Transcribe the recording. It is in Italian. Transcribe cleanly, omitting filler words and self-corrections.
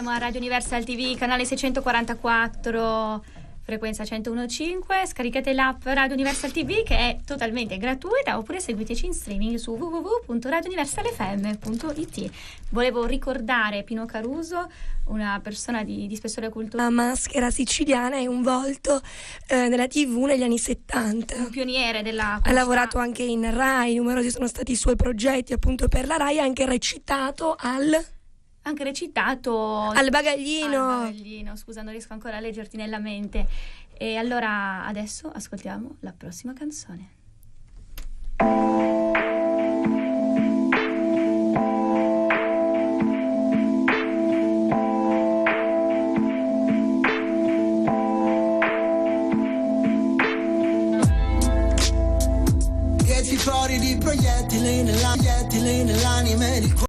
siamo a Radio Universal TV, canale 644, frequenza 101.5. Scaricate l'app Radio Universal TV che è totalmente gratuita, oppure seguiteci in streaming su www.radiouniversalfm.it. Volevo ricordare Pino Caruso, una persona di spessore culturale. Una maschera siciliana e un volto nella TV negli anni 70. Un pioniere della Ha lavorato anche in Rai, numerosi sono stati i suoi progetti appunto per la Rai, ha anche recitato al Bagaglino. Scusa, non riesco ancora a leggerti nella mente. E allora adesso ascoltiamo la prossima canzone. Fuori di proiettili nell'anime di